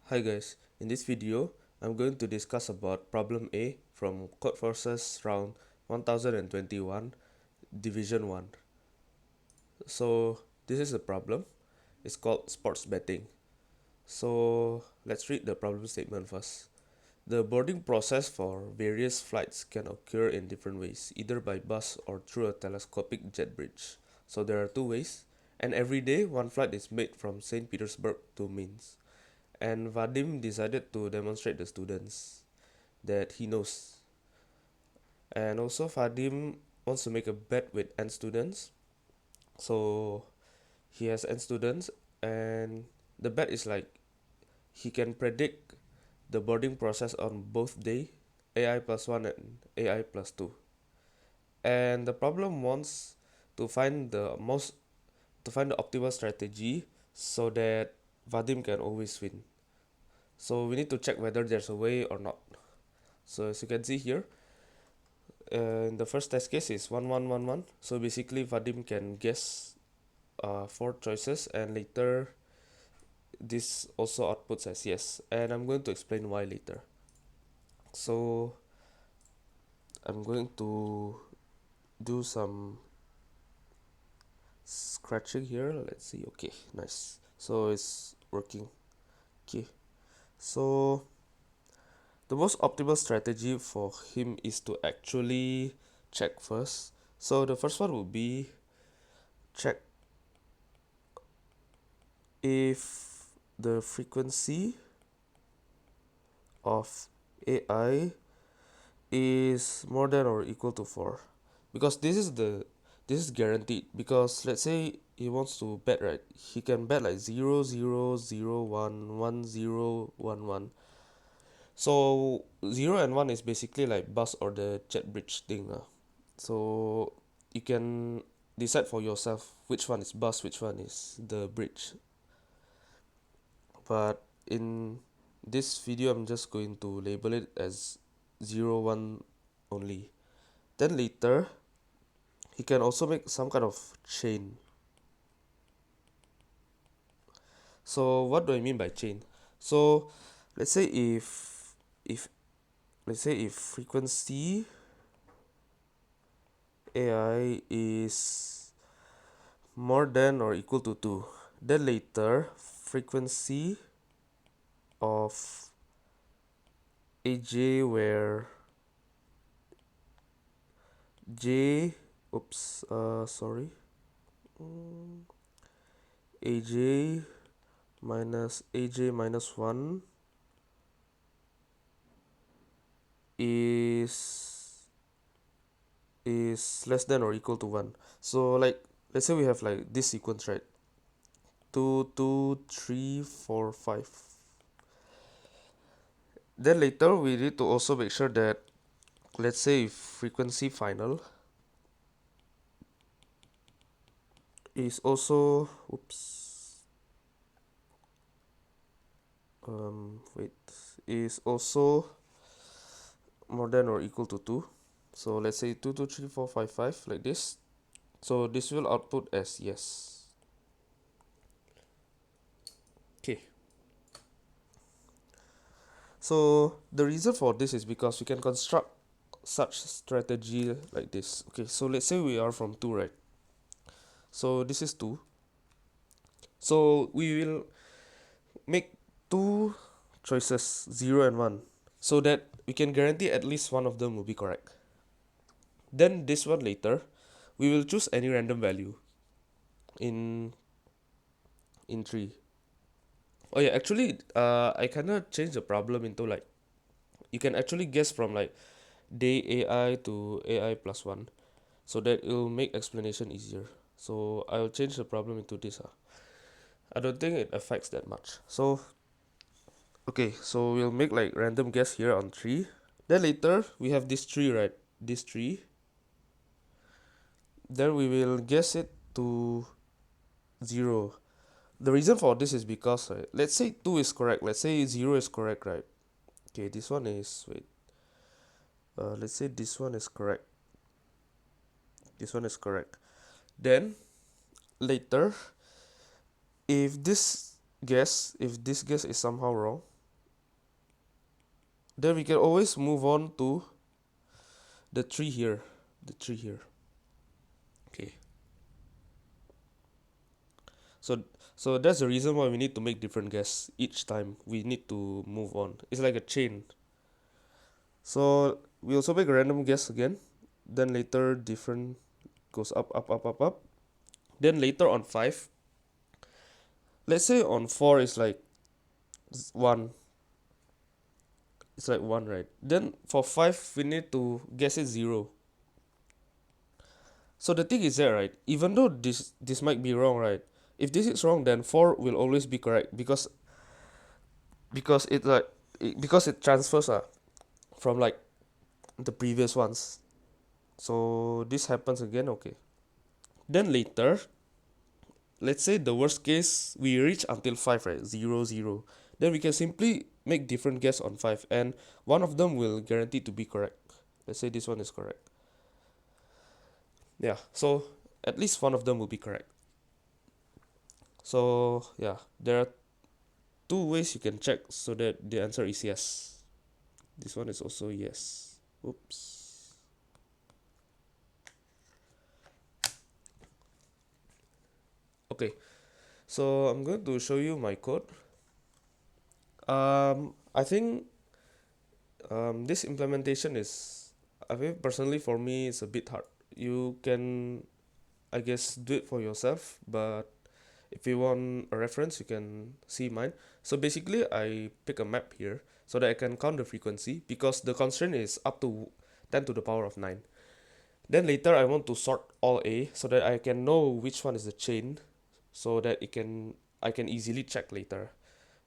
Hi guys, in this video, I'm going to discuss about problem A from Codeforces round 1021, Division 1. So this is a problem, it's called sports betting. So let's read the problem statement first. The boarding process for various flights can occur in different ways, either by bus or through a telescopic jet bridge. So there are two ways, and every day one flight is made from St. Petersburg to Minsk. And Vadim decided to demonstrate the students that he knows. And also Vadim wants to make a bet with N students. So he has N students and the bet is like he can predict the boarding process on both day AI plus 1 and AI plus 2. And the problem wants to find the optimal strategy so that Vadim can always win. So we need to check whether there's a way or not. So as you can see here, the first test case is 1111. So basically Vadim can guess four choices and later this also outputs as yes. And I'm going to explain why later. So I'm going to do some scratching here. Let's see. Okay, nice. So it's working. Okay. So the most optimal strategy for him is to actually check first. So the first one would be check if the frequency of AI is more than or equal to 4, because this is guaranteed, because let's say he wants to bet, right? He can bet like 0 0 0 1 1 0 1 1. So 0 and 1 is basically like bus or the jet bridge thing. So you can decide for yourself which one is bus, which one is the bridge. But in this video I'm just going to label it as 0 1 only. Then later he can also make some kind of chain. So what do I mean by chain? So let's say if let's say if frequency AI is more than or equal to 2, then later frequency of AJ where J oops sorry AJ minus AJ minus 1 is less than or equal to 1. So like let's say we have like this sequence, right? 2 2 3 4 5. Then later we need to also make sure that, let's say if frequency final is also wait is also more than or equal to 2. So let's say 2 2 3 4 5 5 like this. So this will output as yes. Okay. So the reason for this is because we can construct such strategy like this. Okay, so let's say we are from 2, right? So this is 2. So we will make two choices, 0 and 1, so that we can guarantee at least one of them will be correct. Then this one later, we will choose any random value in 3. Oh yeah, actually I cannot change the problem into like, you can actually guess from like day AI to AI plus 1, so that it will make explanation easier. So I'll change the problem into this. I don't think it affects that much. So okay, so we'll make like random guess here on 3. Then later we have this 3, right? This 3. Then we will guess it to 0. The reason for this is because, right, let's say 2 is correct. Let's say 0 is correct, right? Okay, this one is, wait. Let's say this one is correct. This one is correct. Then later, if this guess is somehow wrong, then we can always move on to the tree here. The tree here. Okay. So so that's the reason why we need to make different guess each time we need to move on. It's like a chain. So we also make a random guess again. Then later different goes up, up, up, up, up. Then later on 5, let's say on 4 is like 1. It's like 1, right? Then for 5 we need to guess it 0. So the thing is that, right, even though this might be wrong, right, if this is wrong, then 4 will always be correct because it like because it transfers from like the previous ones. So this happens again. Okay, then later, let's say the worst case we reach until 5, right, 0 0, then we can simply make different guess on 5, and one of them will guarantee to be correct. Let's say this one is correct. Yeah, so at least one of them will be correct. So yeah, there are two ways you can check so that the answer is yes. This one is also yes. Oops. Okay, so I'm going to show you my code. I think this implementation is, I think personally for me, it's a bit hard. You can, I guess, do it for yourself, but if you want a reference, you can see mine. So basically, I pick a map here so that I can count the frequency because the constraint is up to 10 to the power of 9. Then later, I want to sort all A so that I can know which one is the chain so that I can easily check later.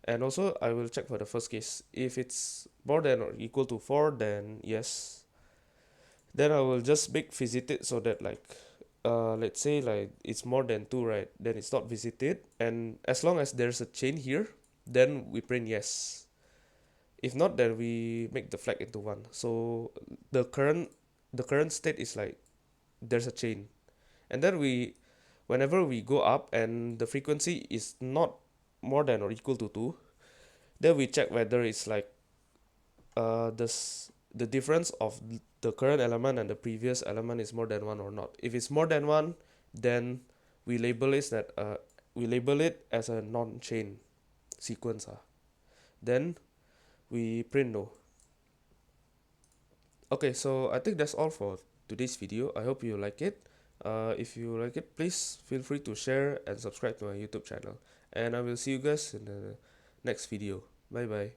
And also, I will check for the first case. If it's more than or equal to 4, then yes. Then I will just make visited so that like let's say like it's more than 2, right, then it's not visited, and as long as there's a chain here, then we print yes. If not, then we make the flag into 1. So the current state is like there's a chain, and then we whenever we go up and the frequency is not more than or equal to 2, then we check whether it's like the difference of the current element and the previous element is more than 1 or not. If it's more than 1, then we label it that we label it as a non-chain sequence. Then we print no. Okay, so I think that's all for today's video. I hope you like it. If you like it, please feel free to share and subscribe to my YouTube channel. And I will see you guys in the next video. Bye bye.